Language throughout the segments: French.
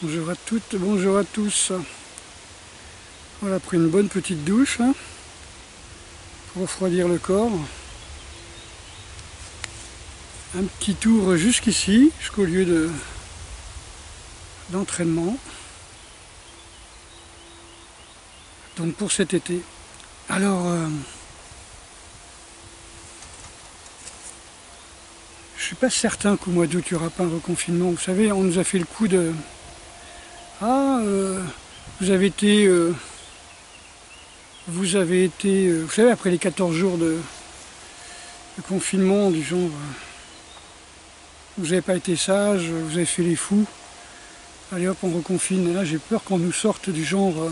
Bonjour à toutes, bonjour à tous. Voilà, après une bonne petite douche là, pour refroidir le corps. Un petit tour jusqu'ici, jusqu'au lieu d'entraînement. Donc pour cet été. Alors, je suis pas certain qu'au mois d'août il n'y aura pas un reconfinement. Vous savez, on nous a fait le coup de... vous avez été... vous savez, après les 14 jours de confinement, du genre, vous n'avez pas été sage, vous avez fait les fous, allez hop, on reconfine. Et là, j'ai peur qu'on nous sorte du genre,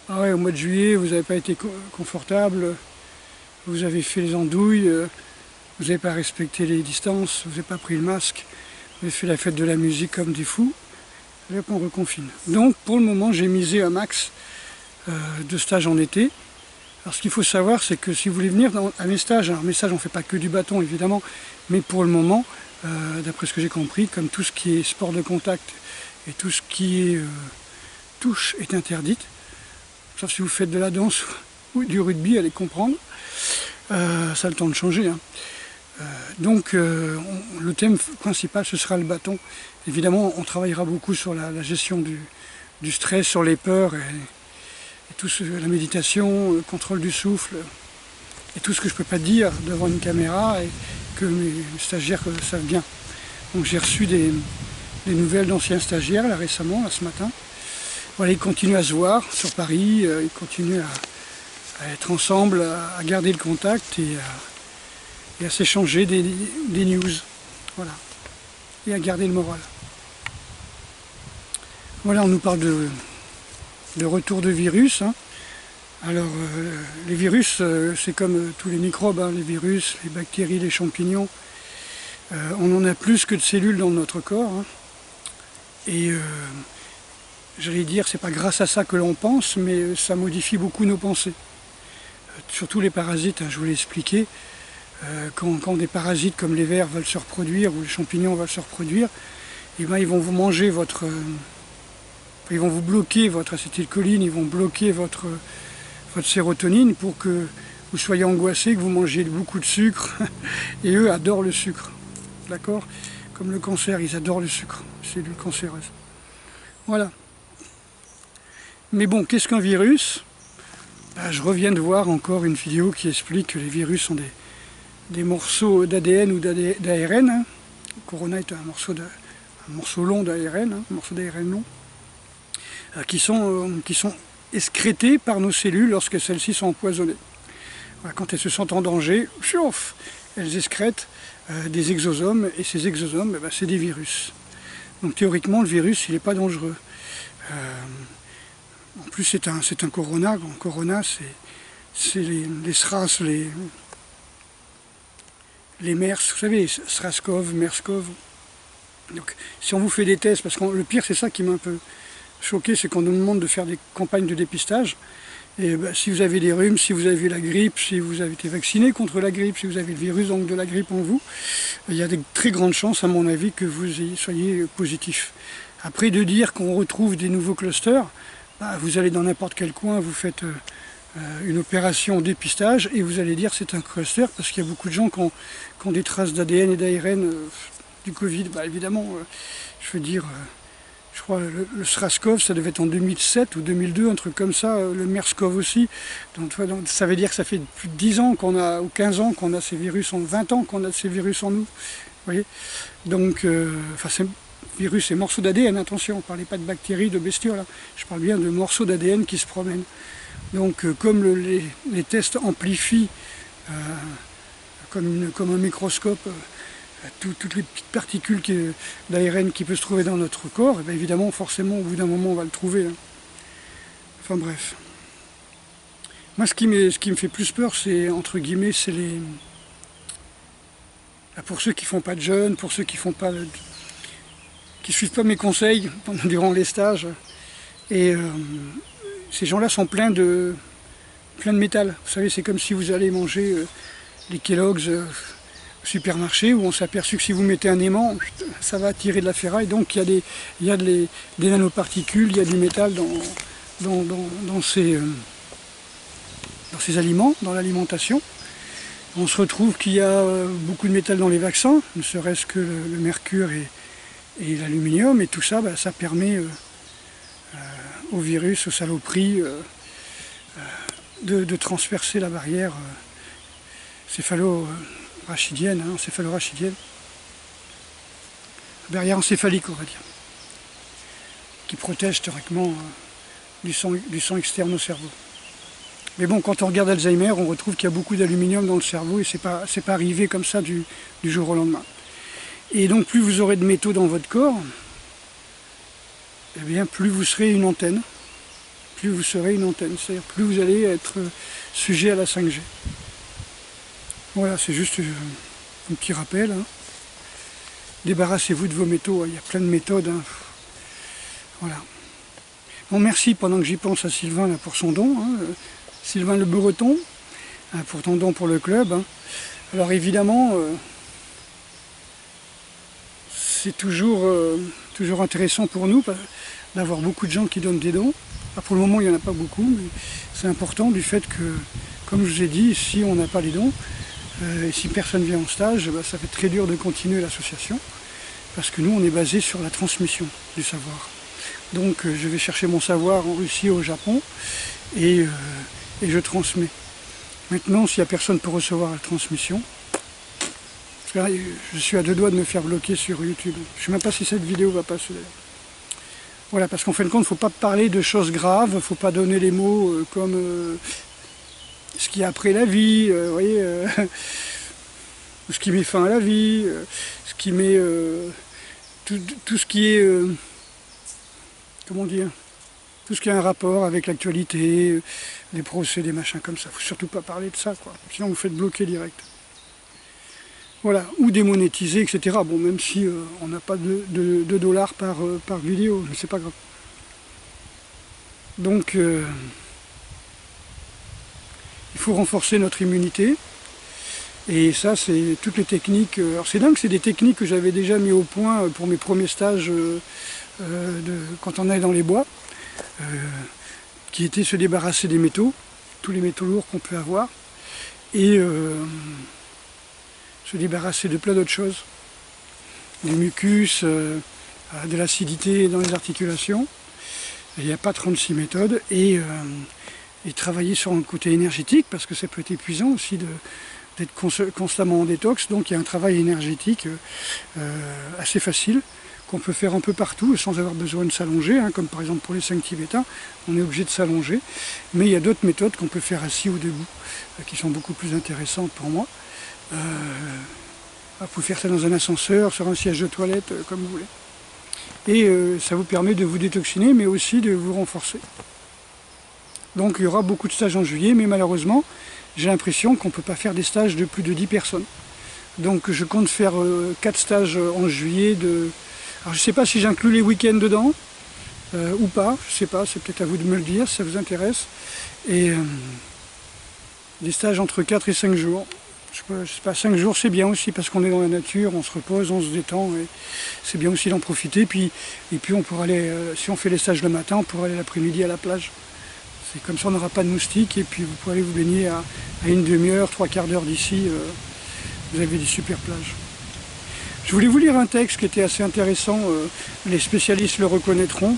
ah ouais, au mois de juillet, vous n'avez pas été confortable, vous avez fait les andouilles, vous n'avez pas respecté les distances, vous n'avez pas pris le masque, vous avez fait la fête de la musique comme des fous, et hop, on reconfine. Donc, pour le moment, j'ai misé un max de stages en été. Alors ce qu'il faut savoir, c'est que si vous voulez venir à mes stages, alors mes stages on ne fait pas que du bâton évidemment, mais pour le moment, d'après ce que j'ai compris, comme tout ce qui est sport de contact et tout ce qui est touche est interdite, sauf si vous faites de la danse ou du rugby, allez comprendre, ça a le temps de changer. Hein. Donc le thème principal ce sera le bâton. Évidemment on travaillera beaucoup sur la gestion du stress, sur les peurs et tout la méditation, le contrôle du souffle et tout ce que je ne peux pas dire devant une caméra et que mes stagiaires savent bien. Donc j'ai reçu des nouvelles d'anciens stagiaires là récemment, là, ce matin. Voilà, ils continuent à se voir sur Paris, ils continuent à être ensemble, à garder le contact et à s'échanger des news. Voilà. Et à garder le moral. Voilà, on nous parle de retour de virus. Hein. Alors, les virus, c'est comme tous les microbes, hein, les virus, les bactéries, les champignons. On en a plus que de cellules dans notre corps. Hein. Et j'allais dire, c'est pas grâce à ça que l'on pense, mais ça modifie beaucoup nos pensées. Surtout les parasites, hein, je vous l'ai expliqué. Quand des parasites comme les vers veulent se reproduire, ou les champignons veulent se reproduire, eh ben, ils vont vous manger votre... Ils vont vous bloquer votre acétylcholine, ils vont bloquer votre sérotonine pour que vous soyez angoissé, que vous mangez beaucoup de sucre. Et eux adorent le sucre. D'accord? Comme le cancer, ils adorent le sucre. Cellules cancéreuses. Voilà. Mais bon, qu'est-ce qu'un virus? Je reviens de voir encore une vidéo qui explique que les virus sont des morceaux d'ADN ou d'ARN. Hein. Le corona est un morceau long d'ARN, hein, un morceau d'ARN long. Qui sont excrétées par nos cellules lorsque celles-ci sont empoisonnées. Voilà, quand elles se sentent en danger, elles excrètent des exosomes, et ces exosomes, ben, c'est des virus. Donc théoriquement, le virus, il n'est pas dangereux. En plus, c'est un corona. En corona, c'est les SRAS, les MERS, vous savez, SRAS-CoV, MERS-CoV. Donc, si on vous fait des tests, parce que le pire, c'est ça qui m'a un peu choqué, c'est qu'on nous demande de faire des campagnes de dépistage. Et ben, si vous avez des rhumes, si vous avez la grippe, si vous avez été vacciné contre la grippe, si vous avez le virus donc de la grippe en vous, il y a de très grandes chances, à mon avis, que vous soyez positif. Après, de dire qu'on retrouve des nouveaux clusters, ben, vous allez dans n'importe quel coin, vous faites une opération dépistage et vous allez dire c'est un cluster parce qu'il y a beaucoup de gens qui ont des traces d'ADN et d'ARN du Covid. Ben, évidemment, je veux dire... Je crois le SRAS-CoV, ça devait être en 2007 ou 2002, un truc comme ça, le MERS-CoV aussi. Donc, ça veut dire que ça fait plus de 10 ans qu'on a, ou 15 ans qu'on a ces virus, 20 ans qu'on a ces virus en nous. Vous voyez. Donc, ces virus et morceaux d'ADN, attention, on ne parlait pas de bactéries, de bestioles, hein. Je parle bien de morceaux d'ADN qui se promènent. Donc, comme les tests amplifient, comme un microscope, toutes les petites particules d'ARN qui peuvent se trouver dans notre corps, et bien évidemment, forcément, au bout d'un moment, on va le trouver. Hein. Enfin bref. Moi, ce qui me fait plus peur, c'est, entre guillemets, c'est les... Pour ceux qui font pas de jeûne, pour ceux qui suivent pas mes conseils durant les stages, et ces gens-là sont pleins de métal. Vous savez, c'est comme si vous allez manger les Kellogg's, supermarché où on s'est aperçu que si vous mettez un aimant, ça va attirer de la ferraille. Donc il y a des nanoparticules, il y a du métal dans ces aliments, dans l'alimentation. On se retrouve qu'il y a beaucoup de métal dans les vaccins, ne serait-ce que le mercure et l'aluminium, et tout ça, ça permet au virus, aux saloperies, de transpercer la barrière céphalo-rachidienne, barrière encéphalique, on va dire, qui protège théoriquement du sang externe au cerveau. Mais bon, quand on regarde Alzheimer, on retrouve qu'il y a beaucoup d'aluminium dans le cerveau et c'est pas arrivé comme ça du jour au lendemain. Et donc plus vous aurez de métaux dans votre corps, eh bien plus vous serez une antenne. Plus vous serez une antenne, c'est-à-dire plus vous allez être sujet à la 5G. Voilà, c'est juste un petit rappel. Hein. Débarrassez-vous de vos métaux, il y a plein de méthodes. Hein. Voilà. Bon, merci pendant que j'y pense à Sylvain là, pour son don. Hein. Sylvain Le Breton, pour ton don pour le club. Hein. Alors évidemment, c'est toujours intéressant pour nous d'avoir beaucoup de gens qui donnent des dons. Alors pour le moment, il n'y en a pas beaucoup, mais c'est important du fait que, comme je vous ai dit, si on n'a pas les dons, et si personne vient en stage, ça fait très dur de continuer l'association, parce que nous, on est basé sur la transmission du savoir. Donc je vais chercher mon savoir en Russie et au Japon, et je transmets. Maintenant, s'il n'y a personne pour recevoir la transmission, parce que là, je suis à 2 doigts de me faire bloquer sur YouTube. Je ne sais même pas si cette vidéo va passer d'ailleurs. Voilà, parce qu'en fin de compte, il ne faut pas parler de choses graves, il ne faut pas donner les mots comme ce qui est après la vie, vous voyez, ce qui met fin à la vie, ce qui met tout ce qui est, comment dire, tout ce qui a un rapport avec l'actualité, des procès, des machins comme ça. Il ne faut surtout pas parler de ça, quoi. Sinon vous faites bloquer direct. Voilà, ou démonétiser, etc. Bon, même si on n'a pas de dollars par vidéo, mais c'est pas grave. Donc, il faut renforcer notre immunité. Et ça, c'est toutes les techniques. Alors c'est dingue, c'est des techniques que j'avais déjà mis au point pour mes premiers stages quand on est dans les bois, qui étaient se débarrasser des métaux, tous les métaux lourds qu'on peut avoir, et se débarrasser de plein d'autres choses, du mucus, de l'acidité dans les articulations. Il n'y a pas 36 méthodes, et travailler sur un côté énergétique, parce que ça peut être épuisant aussi d'être constamment en détox. Donc il y a un travail énergétique assez facile, qu'on peut faire un peu partout sans avoir besoin de s'allonger, hein, comme par exemple pour les 5 tibétains, on est obligé de s'allonger. Mais il y a d'autres méthodes qu'on peut faire assis ou debout, qui sont beaucoup plus intéressantes pour moi. Vous pouvez faire ça dans un ascenseur, sur un siège de toilette, comme vous voulez. Et ça vous permet de vous détoxiner, mais aussi de vous renforcer. Donc il y aura beaucoup de stages en juillet, mais malheureusement, j'ai l'impression qu'on ne peut pas faire des stages de plus de 10 personnes. Donc je compte faire 4 stages en juillet. Alors je ne sais pas si j'inclus les week-ends dedans, ou pas, je ne sais pas, c'est peut-être à vous de me le dire si ça vous intéresse. Et des stages entre 4 et 5 jours. Je sais pas, 5 jours c'est bien aussi parce qu'on est dans la nature, on se repose, on se détend, et c'est bien aussi d'en profiter. Et puis on pourra aller, si on fait les stages le matin, on pourra aller l'après-midi à la plage. C'est comme ça on n'aura pas de moustiques, et puis vous pourrez aller vous baigner à une demi-heure, 3/4 d'heure d'ici, vous avez des super plages. Je voulais vous lire un texte qui était assez intéressant, les spécialistes le reconnaîtront.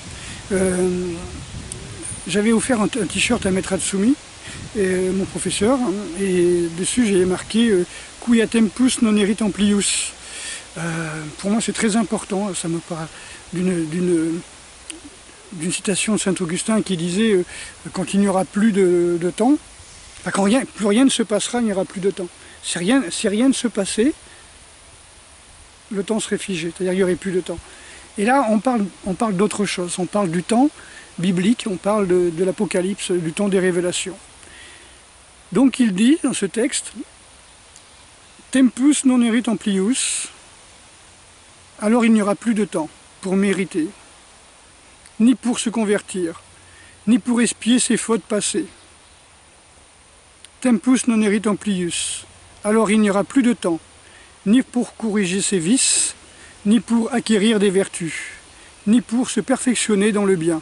J'avais offert un t-shirt à Maître Hatsumi, mon professeur, et dessus j'ai marqué « Quia tempus non erit amplius ». Pour moi c'est très important, ça me parle d'une citation de Saint-Augustin qui disait quand il n'y aura plus de temps, enfin, quand plus rien ne se passera, il n'y aura plus de temps. Si rien ne se passait, le temps serait figé, c'est-à-dire qu'il n'y aurait plus de temps. Et là on parle d'autre chose, on parle du temps biblique, on parle de l'Apocalypse, du temps des révélations. Donc il dit dans ce texte « Tempus non erit amplius », alors il n'y aura plus de temps pour mériter, ni pour se convertir, ni pour expier ses fautes passées. Tempus non erit amplius, alors il n'y aura plus de temps, ni pour corriger ses vices, ni pour acquérir des vertus, ni pour se perfectionner dans le bien.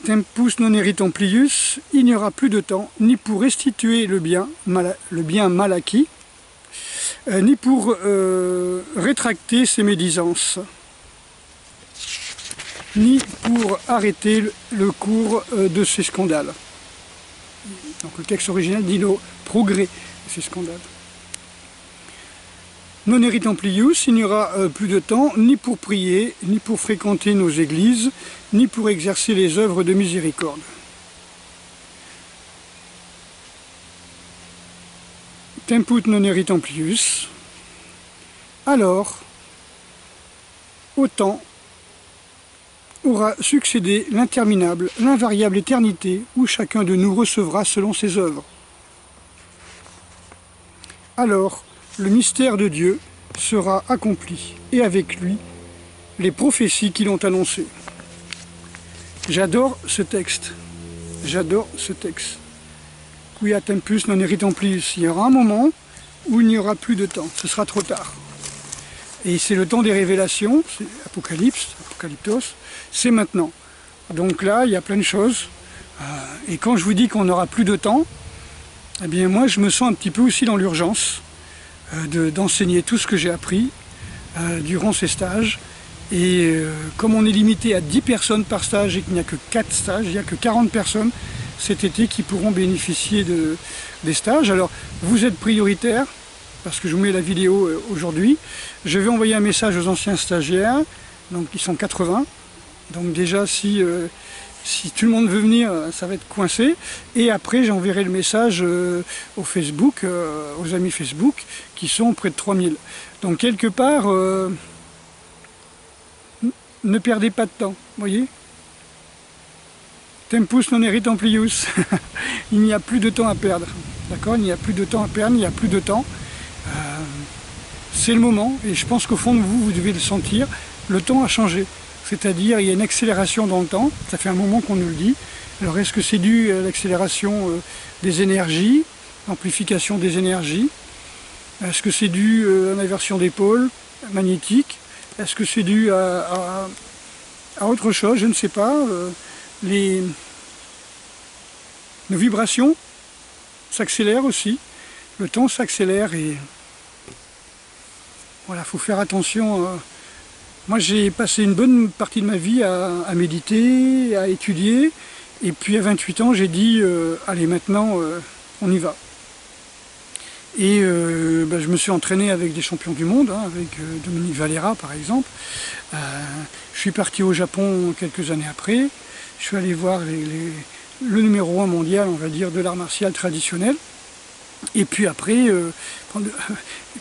Tempus non erit amplius, il n'y aura plus de temps, ni pour restituer le bien mal acquis, ni pour rétracter ses médisances, ni pour arrêter le cours de ces scandales. Donc le texte original dit le progrès de ces scandales. Non erit amplius, il n'y aura plus de temps, ni pour prier, ni pour fréquenter nos églises, ni pour exercer les œuvres de miséricorde. Tempus non erit amplius, alors, au temps aura succédé l'interminable, l'invariable éternité où chacun de nous recevra selon ses œuvres. Alors, le mystère de Dieu sera accompli, et avec lui, les prophéties qui l'ont annoncé. J'adore ce texte. J'adore ce texte. Quia tempus non erit amplius. Il y aura un moment où il n'y aura plus de temps. Ce sera trop tard. Et c'est le temps des révélations, c'est Apocalypse, Apocalyptos, c'est maintenant. Donc là, il y a plein de choses. Et quand je vous dis qu'on n'aura plus de temps, eh bien moi je me sens un petit peu aussi dans l'urgence d'enseigner tout ce que j'ai appris durant ces stages. Et comme on est limité à 10 personnes par stage et qu'il n'y a que 4 stages, il n'y a que 40 personnes cet été qui pourront bénéficier des stages. Alors vous êtes prioritaires, parce que je vous mets la vidéo aujourd'hui. Je vais envoyer un message aux anciens stagiaires, donc ils sont 80. Donc déjà si tout le monde veut venir, ça va être coincé. Et après j'enverrai le message au Facebook, aux amis Facebook, qui sont près de 3000. Donc quelque part, ne perdez pas de temps, voyez. Tempus non erit amplius. Il n'y a plus de temps à perdre. D'accord? Il n'y a plus de temps à perdre, il n'y a plus de temps. C'est le moment, et je pense qu'au fond de vous, vous devez le sentir, le temps a changé. C'est-à-dire, il y a une accélération dans le temps, ça fait un moment qu'on nous le dit. Alors, est-ce que c'est dû à l'accélération des énergies, l'amplification des énergies? Est-ce que c'est dû à l'inversion des pôles magnétiques? Est-ce que c'est dû à autre chose? Je ne sais pas. Nos vibrations s'accélèrent aussi. Le temps s'accélère et voilà, il faut faire attention. Moi, j'ai passé une bonne partie de ma vie à méditer, à étudier. Et puis à 28 ans, j'ai dit, allez, maintenant, on y va. Et je me suis entraîné avec des champions du monde, hein, avec Dominique Valera par exemple. Je suis parti au Japon quelques années après. Je suis allé voir le numéro 1 mondial, on va dire, de l'art martial traditionnel. Et puis après, et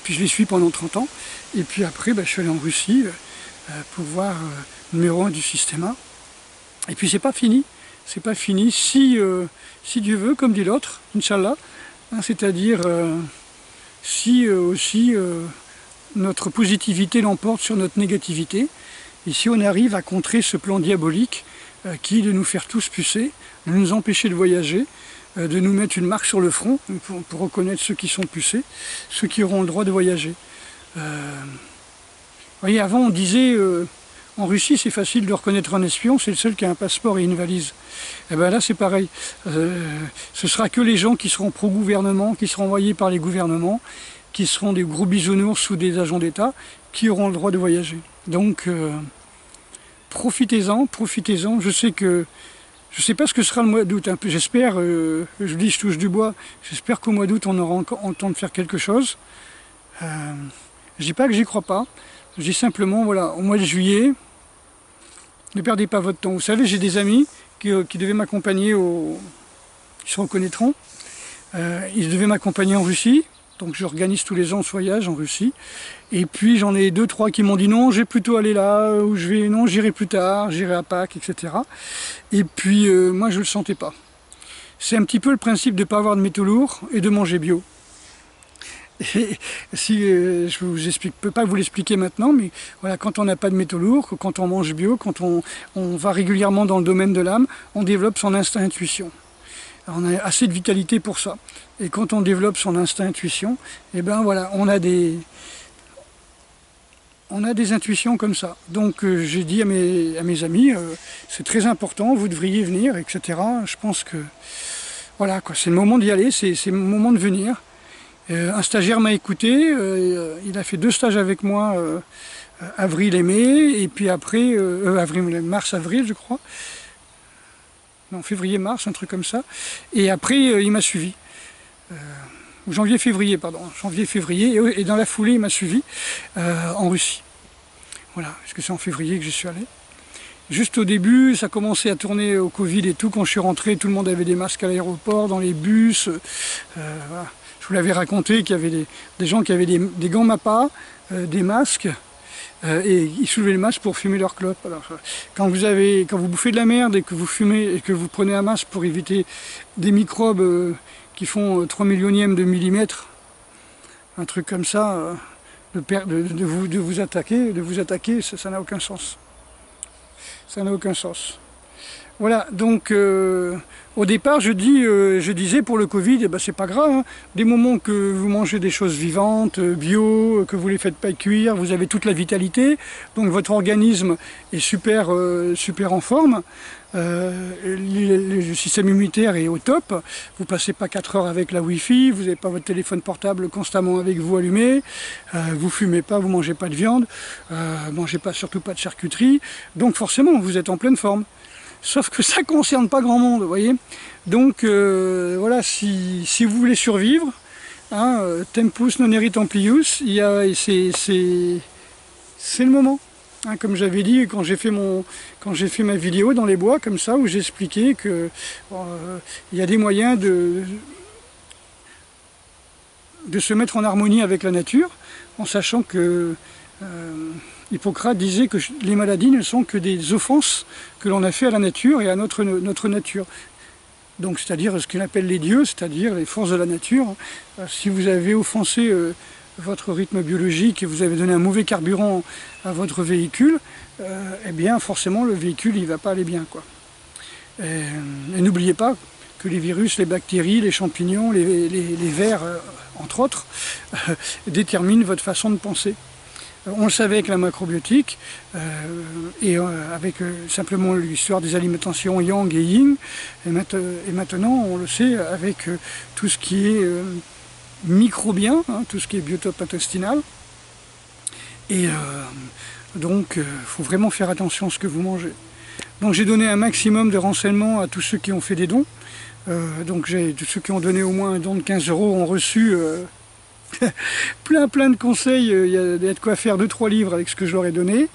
puis je les suis pendant 30 ans. Et puis après, je suis allé en Russie pour voir le numéro 1 du Systema. Et puis c'est pas fini. C'est pas fini. Si Dieu veut, comme dit l'autre, Inch'Allah, hein, c'est-à-dire si aussi notre positivité l'emporte sur notre négativité. Et si on arrive à contrer ce plan diabolique qui est de nous faire tous pucer, de nous empêcher de voyager, de nous mettre une marque sur le front pour reconnaître ceux qui sont pucés, ceux qui auront le droit de voyager. Vous voyez, avant on disait en Russie c'est facile de reconnaître un espion, c'est le seul qui a un passeport et une valise. Et bien là c'est pareil, ce sera que les gens qui seront pro-gouvernement, qui seront envoyés par les gouvernements, qui seront des gros bisounours ou des agents d'État, qui auront le droit de voyager. Donc profitez-en, profitez-en. Je sais que je ne sais pas ce que sera le mois d'août, hein. J'espère, je dis je touche du bois, j'espère qu'au mois d'août on aura encore le temps de faire quelque chose. Je ne dis pas que j'y crois pas, je dis simplement, voilà, au mois de juillet, ne perdez pas votre temps. Vous savez, j'ai des amis qui devaient m'accompagner ils se reconnaîtront, ils devaient m'accompagner en Russie, donc j'organise tous les ans ce voyage en Russie, et puis j'en ai 2-3 qui m'ont dit non, j'ai plutôt aller là, ou non, j'irai plus tard, j'irai à Pâques, etc. Et puis moi je ne le sentais pas. C'est un petit peu le principe de ne pas avoir de métaux lourds et de manger bio. Et si je ne peux pas vous l'expliquer maintenant, mais voilà, quand on n'a pas de métaux lourds, quand on mange bio, quand on va régulièrement dans le domaine de l'âme, on développe son instinct intuition. on a assez de vitalité pour ça. Et quand on développe son instinct intuition, et ben voilà, on a des intuitions comme ça. Donc j'ai dit à mes amis, c'est très important, vous devriez venir, etc. Je pense que voilà, quoi, c'est le moment d'y aller, c'est le moment de venir. Un stagiaire m'a écouté, il a fait 2 stages avec moi, avril et mai, et puis après, mars-avril je crois, non, février-mars, un truc comme ça, et après il m'a suivi. Janvier-février, pardon, janvier-février, et dans la foulée il m'a suivi en Russie. Voilà, parce que c'est en février que j'y suis allé. Juste au début, ça commençait à tourner au Covid et tout, quand je suis rentré, tout le monde avait des masques à l'aéroport, dans les bus, voilà. Je vous l'avais raconté qu'il y avait des gens qui avaient des gants MAPA, des masques, et ils soulevaient le masque pour fumer leur clope. Alors, quand vous bouffez de la merde et que vous fumez et que vous prenez un masque pour éviter des microbes qui font 3 millionièmes de millimètre, un truc comme ça, de vous attaquer, ça n'a aucun sens. Ça n'a aucun sens. Voilà, donc au départ je disais pour le Covid, eh ben, c'est pas grave, hein. Des moments que vous mangez des choses vivantes, bio, que vous les faites pas cuire, vous avez toute la vitalité, donc votre organisme est super en forme, le système immunitaire est au top, vous passez pas 4 heures avec la Wi-Fi, vous n'avez pas votre téléphone portable constamment avec vous allumé, vous fumez pas, vous mangez pas de viande, mangez surtout pas de charcuterie, donc forcément vous êtes en pleine forme. Sauf que ça ne concerne pas grand monde, vous voyez. Donc voilà, si vous voulez survivre, hein, tempus non erit amplius, c'est le moment. Hein, comme j'avais dit quand j'ai fait ma vidéo dans les bois, comme ça, où j'expliquais que il y a des moyens de se mettre en harmonie avec la nature, en sachant que Hippocrate disait que les maladies ne sont que des offenses que l'on a fait à la nature et à notre nature. Donc c'est-à-dire ce qu'on appelle les dieux, c'est-à-dire les forces de la nature. Si vous avez offensé votre rythme biologique et vous avez donné un mauvais carburant à votre véhicule, eh bien forcément le véhicule il va pas aller bien, quoi. Et n'oubliez pas que les virus, les bactéries, les champignons, les vers, entre autres, déterminent votre façon de penser. On le savait avec la macrobiotique et avec simplement l'histoire des alimentations yang et yin. Et maintenant, on le sait avec tout ce qui est microbien, hein, tout ce qui est biotope intestinal. Et donc, il faut vraiment faire attention à ce que vous mangez. Donc j'ai donné un maximum de renseignements à tous ceux qui ont fait des dons. Donc tous ceux qui ont donné au moins un don de 15 € ont reçu plein de conseils. Il y a de quoi faire 2-3 livres avec ce que je leur ai donné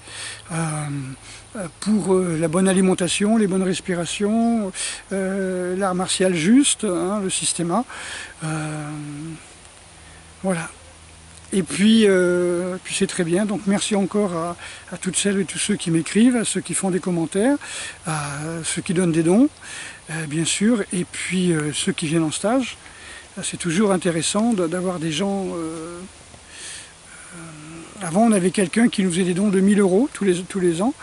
pour la bonne alimentation, les bonnes respirations, l'art martial juste, hein, le systéma. Voilà. Et puis c'est très bien, donc merci encore à toutes celles et tous ceux qui m'écrivent, à ceux qui font des commentaires, à ceux qui donnent des dons, bien sûr, et puis ceux qui viennent en stage. C'est toujours intéressant d'avoir des gens... Avant, on avait quelqu'un qui nous faisait des dons de 1000 € tous les ans.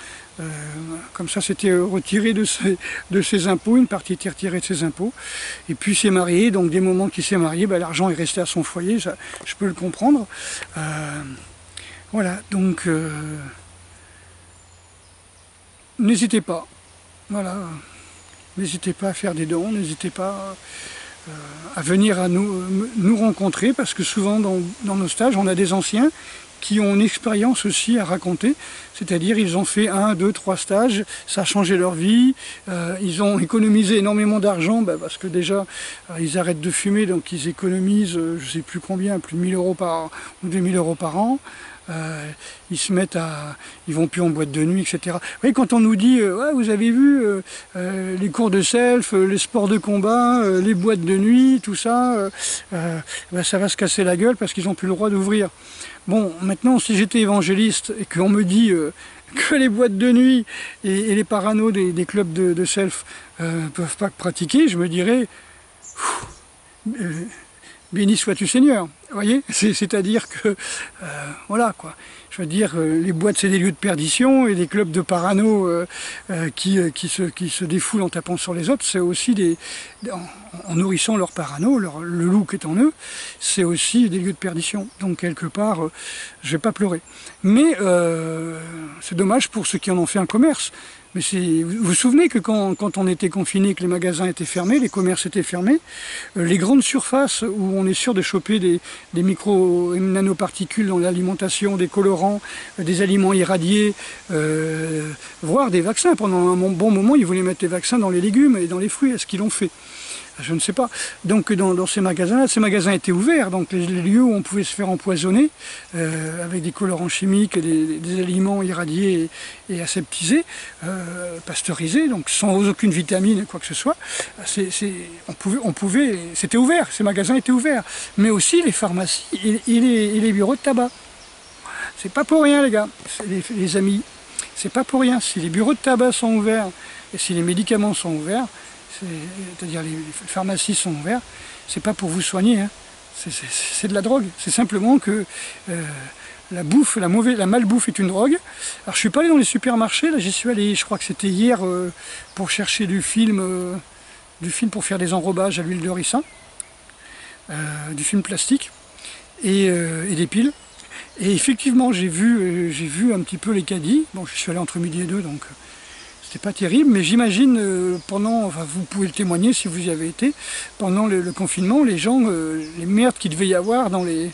Comme ça, c'était retiré de ses impôts, une partie était retirée de ses impôts. Et puis, il s'est marié, donc dès le moment qu'il s'est marié, ben, l'argent est resté à son foyer, ça, je peux le comprendre. Voilà, donc... n'hésitez pas. Voilà. N'hésitez pas à faire des dons, n'hésitez pas... à venir à nous rencontrer, parce que souvent dans nos stages, on a des anciens qui ont une expérience aussi à raconter, c'est-à-dire ils ont fait 1, 2, 3 stages, ça a changé leur vie, ils ont économisé énormément d'argent, parce que déjà ils arrêtent de fumer, donc ils économisent, je ne sais plus combien, plus de 1000 € ou 2000 € par an. Ils se mettent ils vont plus en boîte de nuit, etc. Vous voyez, quand on nous dit ouais, vous avez vu les cours de self, les sports de combat, les boîtes de nuit, tout ça, ça va se casser la gueule parce qu'ils n'ont plus le droit d'ouvrir. Bon, maintenant, si j'étais évangéliste et qu'on me dit que les boîtes de nuit et les paranos des clubs de self peuvent pas pratiquer, je me dirais béni sois-tu Seigneur, vous voyez, c'est-à-dire que, voilà quoi, je veux dire, les boîtes c'est des lieux de perdition, et les clubs de parano qui se défoulent en tapant sur les autres, c'est aussi en nourrissant leur parano, le loup qui est en eux, c'est aussi des lieux de perdition, donc quelque part, je vais pas pleurer. Mais c'est dommage pour ceux qui en ont fait un commerce. Mais vous vous souvenez que quand on était confiné, que les magasins étaient fermés, les commerces étaient fermés, les grandes surfaces où on est sûr de choper des micro et nanoparticules dans l'alimentation, des colorants, des aliments irradiés, voire des vaccins. Pendant un bon moment, ils voulaient mettre des vaccins dans les légumes et dans les fruits. Est-ce qu'ils l'ont fait? Je ne sais pas. Donc dans ces magasins étaient ouverts, donc les lieux où on pouvait se faire empoisonner avec des colorants chimiques, des aliments irradiés et aseptisés, pasteurisés, donc sans aucune vitamine, quoi que ce soit. C'était ouvert, ces magasins étaient ouverts, mais aussi les pharmacies et les bureaux de tabac. C'est pas pour rien les gars, les amis, c'est pas pour rien. Si les bureaux de tabac sont ouverts et si les médicaments sont ouverts, c'est-à-dire les pharmacies sont ouvertes, c'est pas pour vous soigner, hein. C'est de la drogue. C'est simplement que la bouffe, la malbouffe est une drogue. Alors je suis pas allé dans les supermarchés, là j'y suis allé, je crois que c'était hier pour chercher du film pour faire des enrobages à l'huile de ricin, du film plastique et des piles. Et effectivement j'ai vu un petit peu les caddies. Bon, je suis allé entre midi et 2, donc c'était pas terrible, mais j'imagine enfin vous pouvez le témoigner si vous y avez été, pendant le confinement, les gens, les merdes qu'il devait y avoir dans les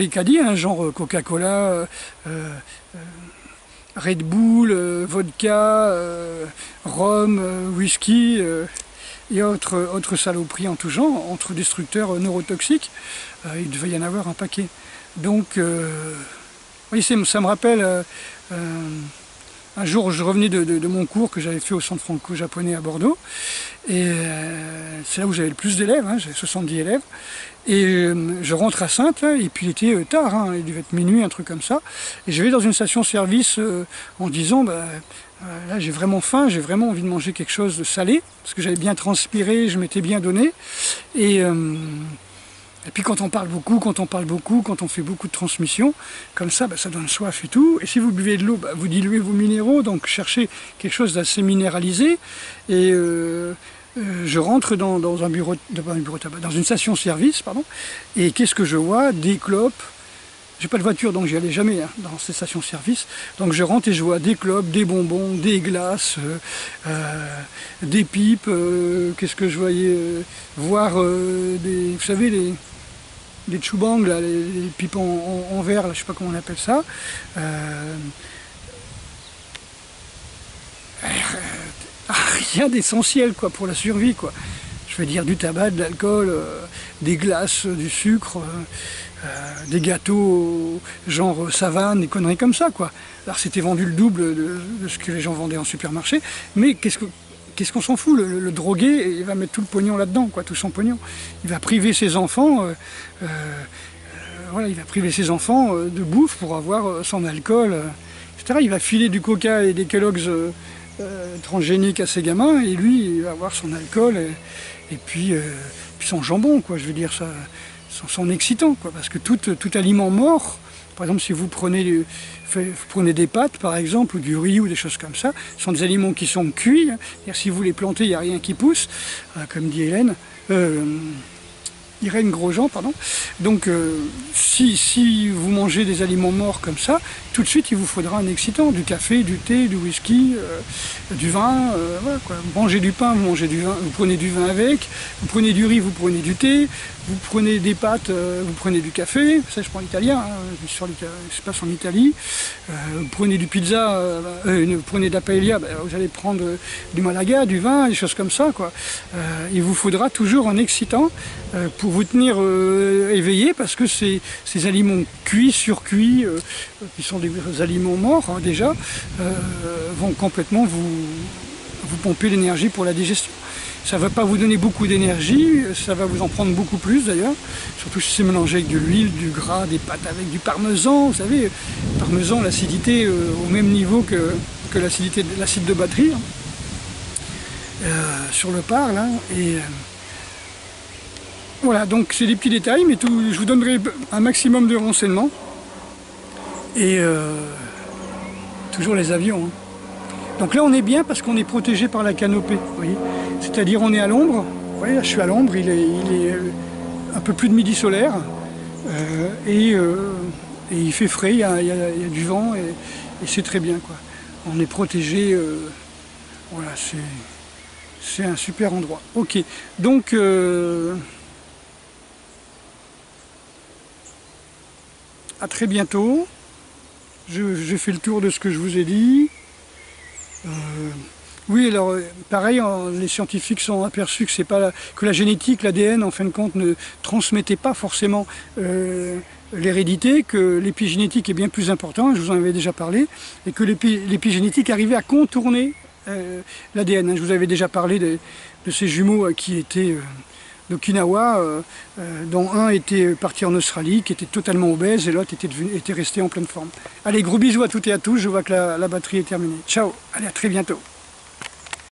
caddies, hein, genre Coca-Cola, Red Bull, vodka, rhum, whisky et autres saloperies en tout genre, entre destructeurs neurotoxiques, il devait y en avoir un paquet. Donc, oui, ça me rappelle un jour, je revenais de mon cours que j'avais fait au centre franco-japonais à Bordeaux, et c'est là où j'avais le plus d'élèves, hein, j'avais 70 élèves, et je rentre à Saintes, là, et puis il était tard, hein, il devait être minuit, un truc comme ça, et je vais dans une station-service en disant, bah, là j'ai vraiment faim, j'ai vraiment envie de manger quelque chose de salé, parce que j'avais bien transpiré, je m'étais bien donné, et puis quand on parle beaucoup, quand on fait beaucoup de transmission, comme ça, bah, ça donne soif et tout. Et si vous buvez de l'eau, bah, vous diluez vos minéraux, donc cherchez quelque chose d'assez minéralisé. Et je rentre dans une station-service, pardon. Et qu'est-ce que je vois? Des clopes. J'ai pas de voiture, donc j'y allais jamais, hein, dans ces stations-service. Donc je rentre et je vois des clopes, des bonbons, des glaces, des pipes. Qu'est-ce que je voyais voir vous savez, les choubangs, là, les pipes en verre, là, je sais pas comment on appelle ça. Rien d'essentiel quoi pour la survie quoi. Je veux dire du tabac, de l'alcool, des glaces, du sucre, des gâteaux genre savane, des conneries comme ça quoi. Alors c'était vendu le double de ce que les gens vendaient en supermarché, mais qu'est-ce qu'on s'en fout, le drogué, il va mettre tout le pognon là-dedans, quoi, tout son pognon. Il va priver ses enfants, voilà, il va priver ses enfants de bouffe pour avoir son alcool, etc. Il va filer du coca et des Kellogg's transgéniques à ses gamins, et lui, il va avoir son alcool et puis son jambon, quoi. Je veux dire, son excitant, quoi, parce que tout aliment mort, par exemple, si vous prenez des pâtes, par exemple, ou du riz, ou des choses comme ça, ce sont des aliments qui sont cuits. Si vous les plantez, il n'y a rien qui pousse, comme dit Irène Grosjean, pardon. Donc, si vous mangez des aliments morts comme ça, tout de suite, il vous faudra un excitant, du café, du thé, du whisky, du vin, voilà, quoi. Vous mangez du pain, vous mangez du vin, vous prenez du vin avec, vous prenez du riz, vous prenez du thé, vous prenez des pâtes, vous prenez du café, ça je prends l'italien, hein, je passe en Italie, vous prenez du pizza, vous prenez de la paella, ben, vous allez prendre du malaga, du vin, des choses comme ça, quoi. Il vous faudra toujours un excitant pour vous tenir éveillé, parce que ces aliments cuits, surcuits, qui sont des aliments morts hein, déjà, vont complètement vous pomper l'énergie pour la digestion. Ça ne va pas vous donner beaucoup d'énergie, ça va vous en prendre beaucoup plus d'ailleurs, surtout si c'est mélangé avec de l'huile, du gras, des pâtes avec du parmesan, vous savez, parmesan, l'acidité au même niveau que l'acide de batterie, hein, sur le par là, et Voilà, donc c'est des petits détails, mais je vous donnerai un maximum de renseignements. Et toujours les avions. Hein. Donc là on est bien parce qu'on est protégé par la canopée, vous voyez. C'est-à-dire on est à l'ombre. Vous voyez, là je suis à l'ombre, il est un peu plus de midi solaire. Et il fait frais, il y a du vent et c'est très bien, quoi. On est protégé, voilà, c'est un super endroit. Ok, donc à très bientôt. J'ai fait le tour de ce que je vous ai dit. Oui, alors pareil, les scientifiques se sont aperçus que, que la génétique, l'ADN, en fin de compte, ne transmettait pas forcément l'hérédité, que l'épigénétique est bien plus important, je vous en avais déjà parlé, et que l'épigénétique arrivait à contourner l'ADN. Je vous avais déjà parlé de ces jumeaux qui étaient d'Okinawa, dont un était parti en Australie, qui était totalement obèse, et l'autre était resté en pleine forme. Allez, gros bisous à toutes et à tous, je vois que la batterie est terminée. Ciao, allez, à très bientôt.